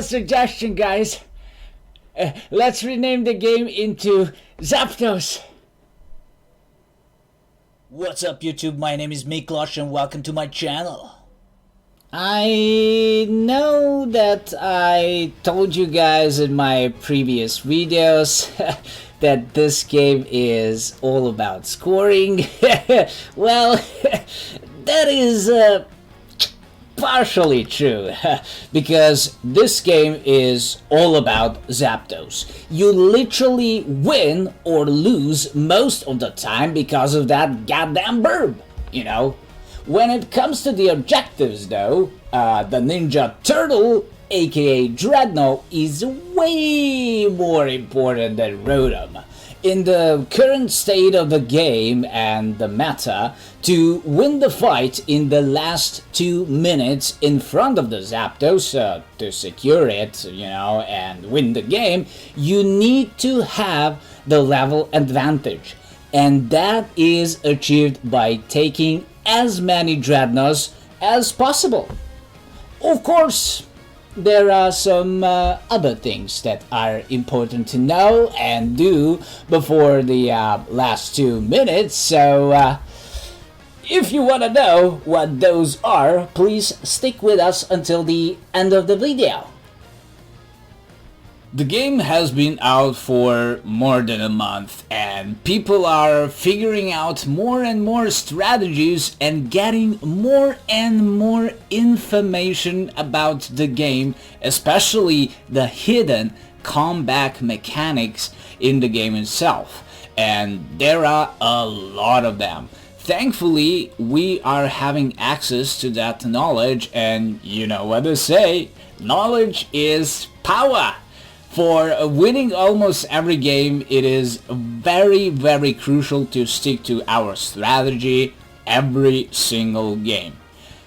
a suggestion, guys. Let's rename the game into Zapdos. What's up YouTube, my name is Meeklosh and welcome to my channel. I know that I told you guys in my previous videos that this game is all about scoring. Well, that is partially true, because this game is all about Zapdos. You literally win or lose most of the time because of that goddamn BIRB, you know? When it comes to the objectives though, the Ninja Turtle, aka Drednaw, is way more important than Rotom. In the current state of the game and the meta, to win the fight in the last 2 minutes in front of the Zapdos, to secure it, you know, and win the game, you need to have the level advantage. And that is achieved by taking as many Drednaws as possible. Of course, there are some other things that are important to know and do before the last 2 minutes, so if you want to know what those are, please stick with us until the end of the video. The game has been out for more than a month and people are figuring out more and more strategies and getting more and more information about the game, especially the hidden comeback mechanics in the game itself. And there are a lot of them. Thankfully, we are having access to that knowledge, and you know what they say, knowledge is power. For winning almost every game, it is very crucial to stick to our strategy every single game.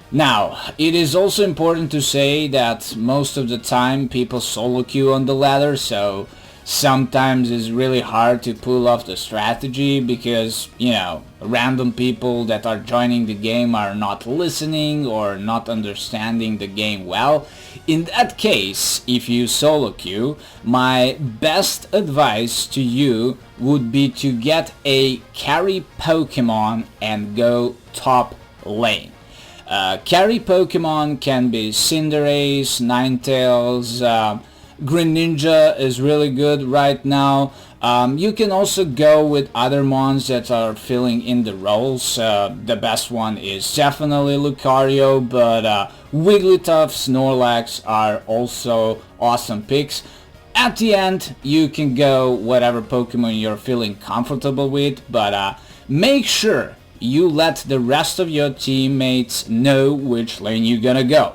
Now, it is also important to say that most of the time people solo queue on the ladder, so sometimes it's really hard to pull off the strategy because, you know, random people that are joining the game are not listening or not understanding the game well. In that case, if you solo queue, my best advice to you would be to get a carry Pokemon and go top lane. Carry Pokemon can be Cinderace, Ninetales, Greninja is really good right now. You can also go with other mons that are filling in the roles. The best one is definitely Lucario, but Wigglytuff, Snorlax are also awesome picks. At the end, you can go whatever Pokemon you're feeling comfortable with, but make sure you let the rest of your teammates know which lane you're gonna go.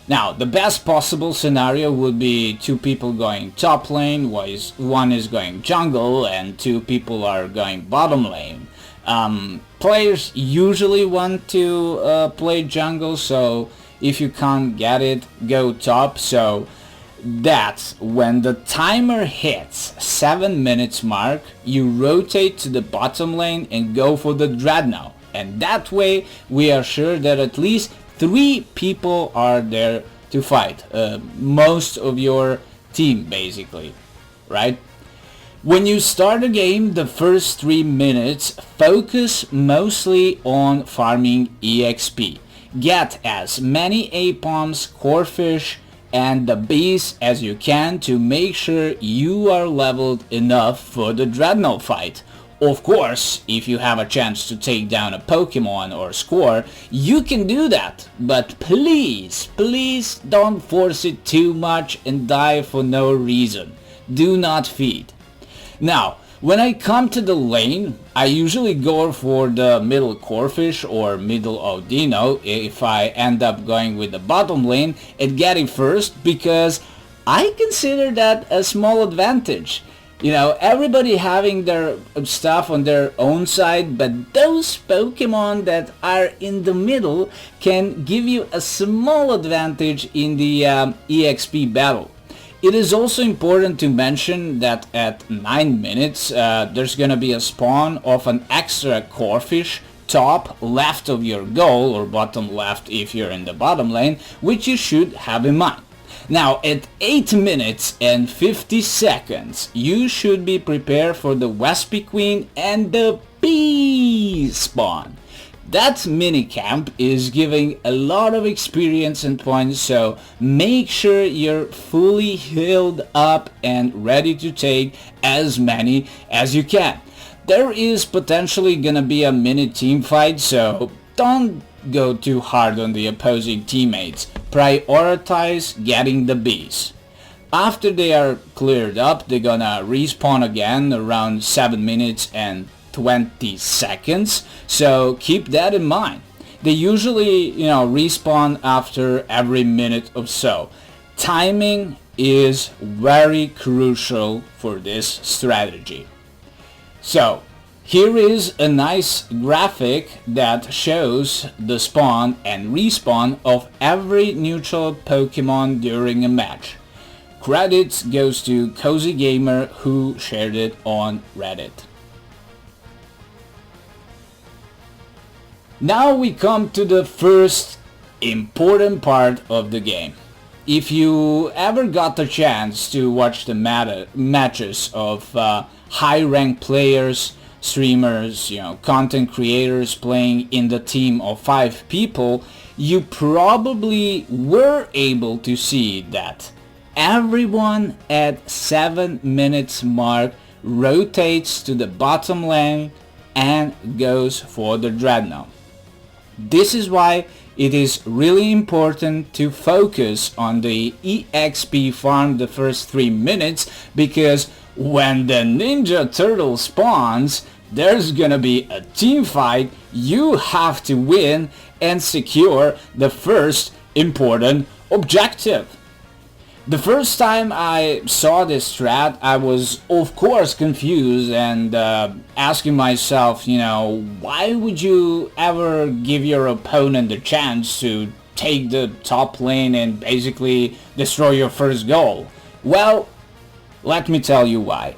Now, the best possible scenario would be 2 people going top lane, one is going jungle, and 2 people are going bottom lane. Players usually want to play jungle, so if you can't get it, go top. So that's when the timer hits 7 minutes mark, you rotate to the bottom lane and go for the Drednaw. And that way we are sure that at least 3 people are there to fight, most of your team basically, right? When you start a game, the first 3 minutes, focus mostly on farming EXP. Get as many Apoms, Corphish, and the bees as you can to make sure you are leveled enough for the Drednaw fight. Of course, if you have a chance to take down a Pokemon or score, you can do that, but please don't force it too much and die for no reason. Do not feed. Now, when I come to the lane, I usually go for the middle Corphish or middle Audino if I end up going with the bottom lane and getting first, because I consider that a small advantage. You know, everybody having their stuff on their own side, but those Pokemon that are in the middle can give you a small advantage in the EXP battle. It is also important to mention that at 9 minutes, there's gonna be a spawn of an extra Corphish top left of your goal, or bottom left if you're in the bottom lane, which you should have in mind. Now at 8 minutes and 50 seconds, you should be prepared for the Waspy Queen and the Bee spawn. That minicamp is giving a lot of experience and points, so make sure you're fully healed up and ready to take as many as you can. There is potentially gonna be a mini team fight, so don't go too hard on the opposing teammates. Prioritize getting the bees. After they are cleared up, they're gonna respawn again around 7 minutes and 20 seconds, so keep that in mind. They usually, respawn after every minute or so. Timing is very crucial for this strategy. So here is a nice graphic that shows the spawn and respawn of every neutral Pokemon during a match. Credits goes to Cozy Gamer, who shared it on Reddit. Now we come to the first important part of the game. If you ever got the chance to watch the matches of high-ranked players, streamers, content creators playing in the team of 5 people, you probably were able to see that everyone at 7 minutes mark rotates to the bottom lane and goes for the Drednaw. This is why it is really important to focus on the EXP farm the first 3 minutes, because when the Ninja Turtle spawns, there's gonna be a team fight. You have to win and secure the first important objective. The first time I saw this strat, I was of course confused and asking myself, why would you ever give your opponent the chance to take the top lane and basically destroy your first goal? Well, let me tell you why.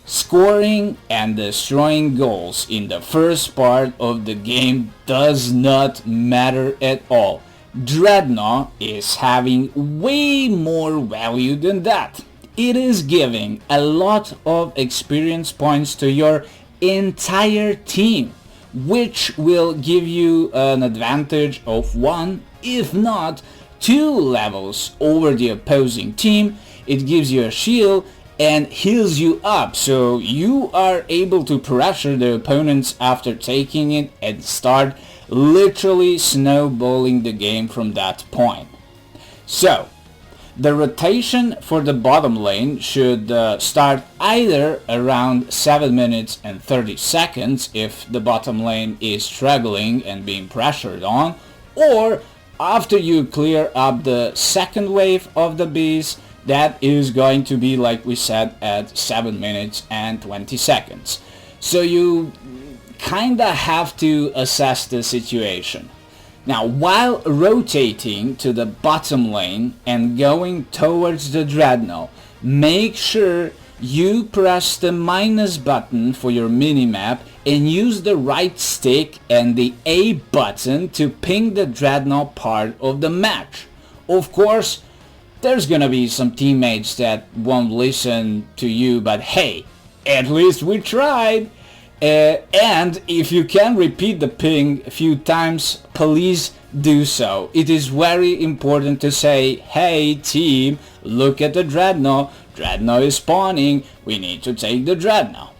Scoring and destroying goals in the first part of the game does not matter at all. Drednaw is having way more value than that. It is giving a lot of experience points to your entire team, which will give you an advantage of 1, if not 2 levels over the opposing team. It gives you a shield and heals you up, so you are able to pressure the opponents after taking it and start literally snowballing the game from that point. So the rotation for the bottom lane should start either around 7 minutes and 30 seconds if the bottom lane is struggling and being pressured on, or after you clear up the second wave of the bees. That is going to be, like we said, at 7 minutes and 20 seconds. So you kinda have to assess the situation. Now, while rotating to the bottom lane and going towards the Drednaw, make sure you press the minus button for your minimap and use the right stick and the A button to ping the Drednaw part of the match. Of course, there's gonna be some teammates that won't listen to you, but hey, at least we tried. And if you can repeat the ping a few times, please do so. It is very important to say, hey team, look at the Drednaw. Drednaw is spawning. We need to take the Drednaw.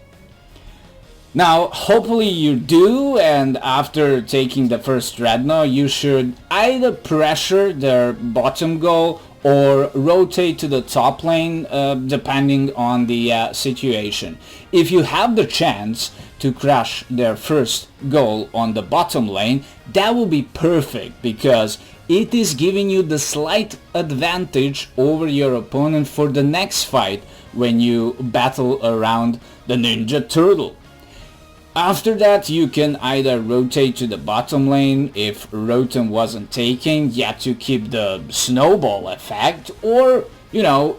Now, hopefully you do, and after taking the first Drednaw, you should either pressure their bottom goal or rotate to the top lane, depending on the situation. If you have the chance to crush their first goal on the bottom lane, that will be perfect, because it is giving you the slight advantage over your opponent for the next fight when you battle around the Ninja Turtle. After that, you can either rotate to the bottom lane if Rotom wasn't taken, yet to keep the snowball effect, or,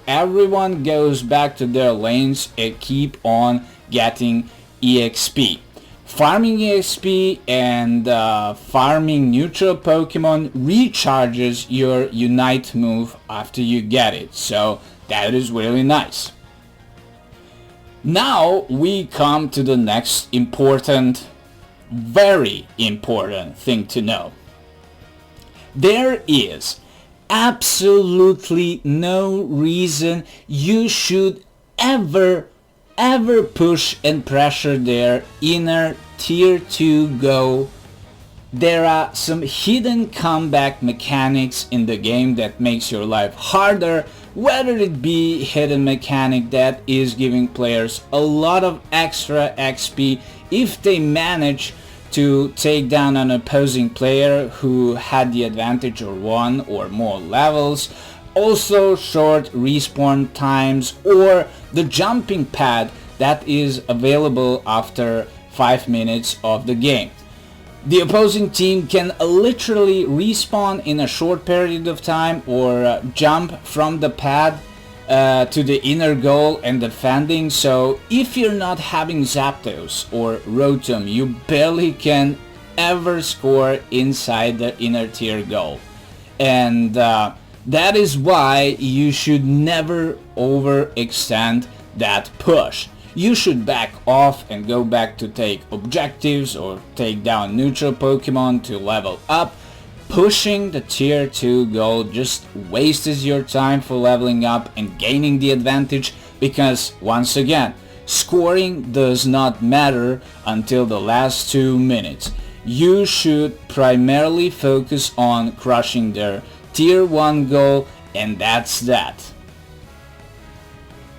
everyone goes back to their lanes and keep on getting EXP. Farming EXP and farming neutral Pokemon recharges your Unite move after you get it, so that is really nice. Now we come to the next important, very important thing to know. There is absolutely no reason you should ever push and pressure their inner tier 2 goal. There are some hidden comeback mechanics in the game that makes your life harder, whether it be hidden mechanic that is giving players a lot of extra XP if they manage to take down an opposing player who had the advantage or one or more levels. Also short respawn times or the jumping pad that is available after 5 minutes of the game. The opposing team can literally respawn in a short period of time or jump from the pad to the inner goal and defending, so if you're not having Zapdos or Rotom, you barely can ever score inside the inner tier goal. And that is why you should never overextend that push. You should back off and go back to take objectives or take down neutral Pokemon to level up. Pushing the tier 2 goal just wastes your time for leveling up and gaining the advantage, because once again, scoring does not matter until the last 2 minutes. You should primarily focus on crushing their tier 1 goal, and that's that.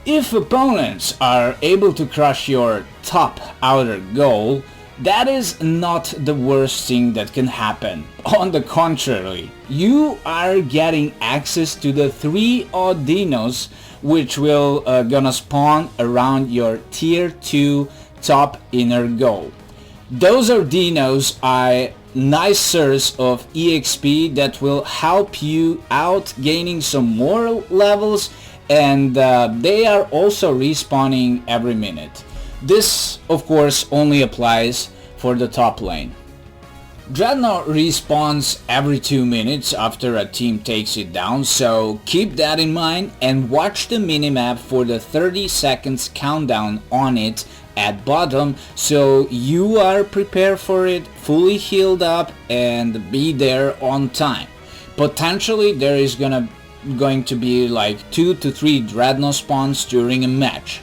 If opponents are able to crush your top outer goal, that is not the worst thing that can happen. On the contrary, you are getting access to the 3 Audinos which will gonna spawn around your tier 2 top inner goal. Those Audinos are nice source of EXP that will help you out gaining some more levels, and they are also respawning every minute. This of course only applies for the top lane. Drednaw respawns every 2 minutes after a team takes it down, so keep that in mind and watch the minimap for the 30 seconds countdown on it at bottom, so you are prepared for it, fully healed up, and be there on time. Potentially there is going to be like 2 to 3 Drednaw spawns during a match.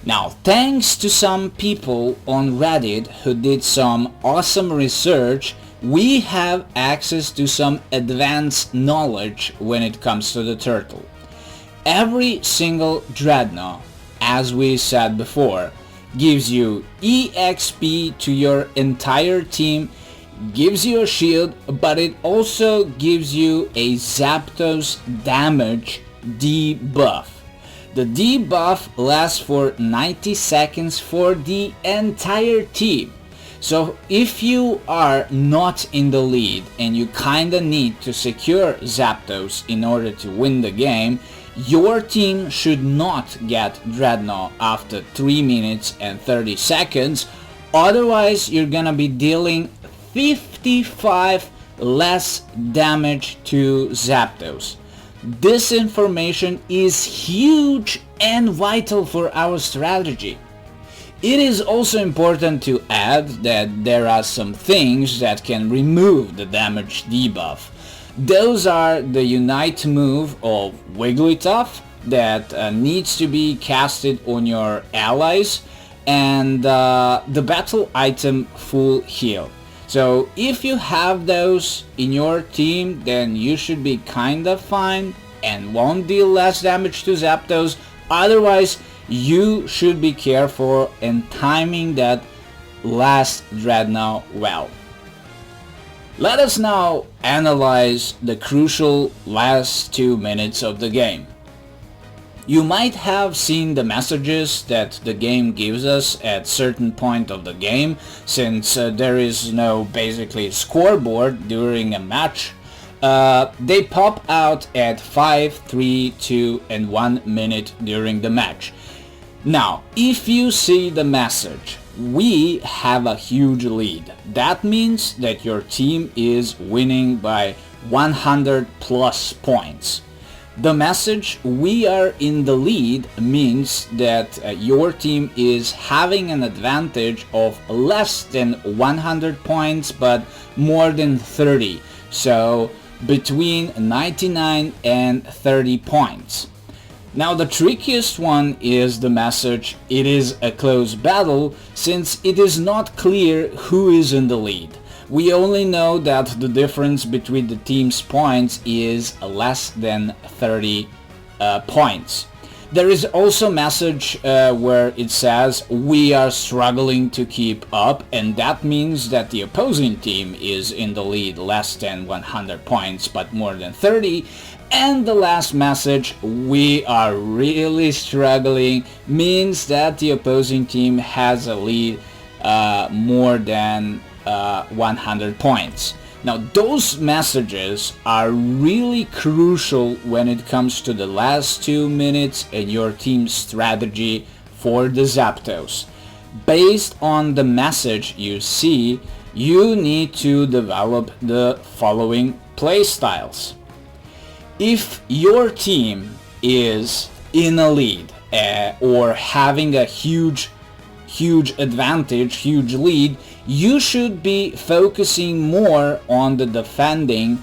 Now, thanks to some people on Reddit who did some awesome research, we have access to some advanced knowledge when it comes to the turtle. Every single Drednaw, as we said before, gives you EXP to your entire team, gives you a shield, but it also gives you a Zapdos damage debuff. The debuff lasts for 90 seconds for the entire team. So if you are not in the lead and you kinda need to secure Zapdos in order to win the game, your team should not get Drednaw after 3 minutes and 30 seconds, otherwise you're gonna be dealing 55 less damage to Zapdos. This information is huge and vital for our strategy. It is also important to add that there are some things that can remove the damage debuff. Those are the Unite move of Wigglytuff that needs to be casted on your allies, and the battle item Full Heal. So if you have those in your team, then you should be kinda fine and won't deal less damage to Zapdos. Otherwise, you should be careful and timing that last Drednaw well. Let us now analyze the crucial last 2 minutes of the game. You might have seen the messages that the game gives us at certain point of the game, since there is no basically scoreboard during a match. They pop out at 5, 3, 2 and 1 minute during the match. Now, if you see the message we have a huge lead. That means that your team is winning by 100 plus points. The message "we are in the lead" means that your team is having an advantage of less than 100 points but more than 30, so between 99 and 30 points. Now the trickiest one is the message "it is a close battle," since it is not clear who is in the lead. We only know that the difference between the team's points is less than 30 points. There is also a message where it says "we are struggling to keep up," and that means that the opposing team is in the lead less than 100 points but more than 30. And the last message, "we are really struggling," means that the opposing team has a lead more than 100 points. Now those messages are really crucial when it comes to the last 2 minutes and your team's strategy for the Zapdos. Based on the message you see, you need to develop the following playstyles. If your team is in a lead or having a huge advantage, huge lead, you should be focusing more on the defending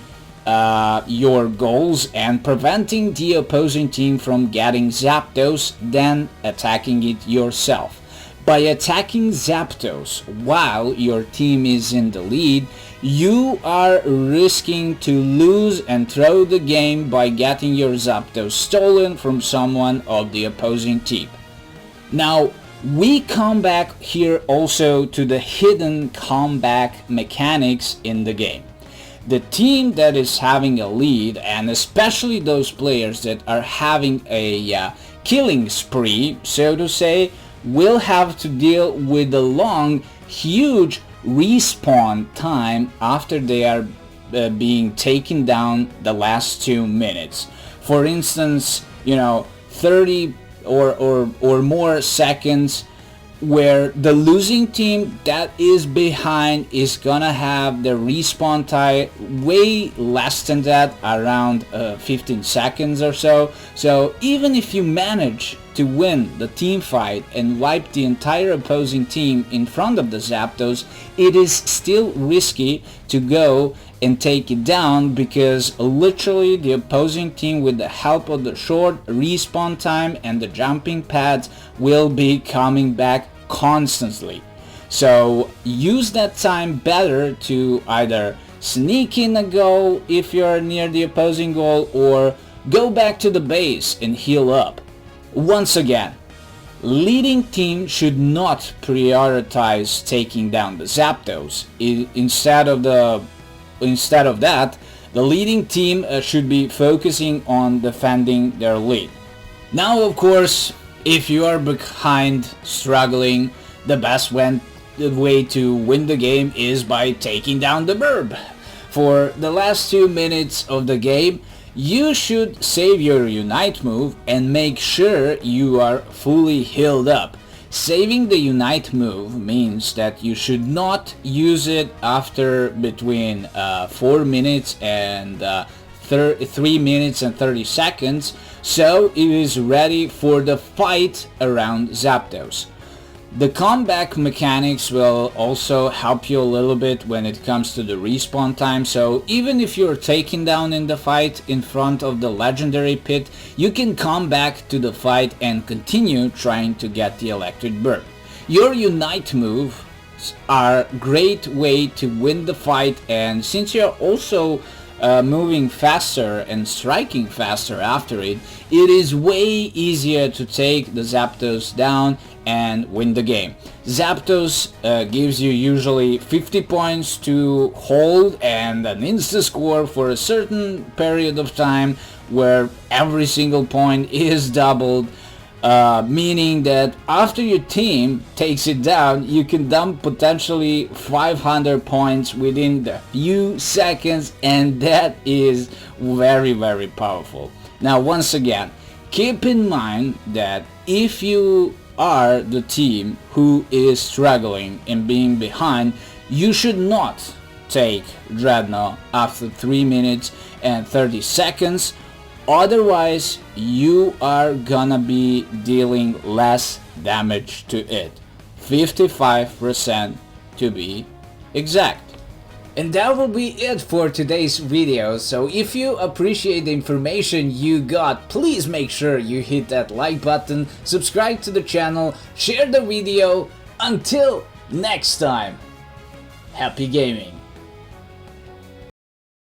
your goals and preventing the opposing team from getting Zapdos than attacking it yourself. By attacking Zapdos while your team is in the lead, you are risking to lose and throw the game by getting your Zapdos stolen from someone of the opposing team. Now, we come back here also to the hidden comeback mechanics in the game. The team that is having a lead, and especially those players that are having a killing spree, so to say, will have to deal with a long, huge respawn time after they are being taken down the last 2 minutes. For instance, 30 or more seconds, where the losing team that is behind is gonna have the respawn time way less than that, around 15 seconds or so. So even if you manage to win the team fight and wipe the entire opposing team in front of the Zapdos, it is still risky to go and take it down, because literally the opposing team, with the help of the short respawn time and the jumping pads, will be coming back constantly. So use that time better to either sneak in a goal if you're near the opposing goal, or go back to the base and heal up. Once again, leading team should not prioritize taking down the Zapdos. Instead of that, the leading team should be focusing on defending their lead. Now, of course, if you are behind, struggling, the best way to win the game is by taking down the BIRB. For the last 2 minutes of the game, you should save your Unite move and make sure you are fully healed up. Saving the Unite move means that you should not use it after between 4 minutes and 3 minutes and 30 seconds, so it is ready for the fight around Zapdos. The comeback mechanics will also help you a little bit when it comes to the respawn time, so even if you're taken down in the fight in front of the legendary pit, you can come back to the fight and continue trying to get the electric BIRB. Your Unite moves are a great way to win the fight, and since you're also moving faster and striking faster after it, it is way easier to take the Zapdos down and win the game. Zapdos gives you usually 50 points to hold and an insta score for a certain period of time, where every single point is doubled, meaning that after your team takes it down, you can dump potentially 500 points within the few seconds, and that is very, very powerful. Now, once again, keep in mind that if you are the team who is struggling and being behind, you should not take Drednaw after 3 minutes and 30 seconds. Otherwise, you are gonna be dealing less damage to it. 55% to be exact. And that will be it for today's video. So if you appreciate the information you got, please make sure you hit that like button, subscribe to the channel, share the video. Until next time, happy gaming!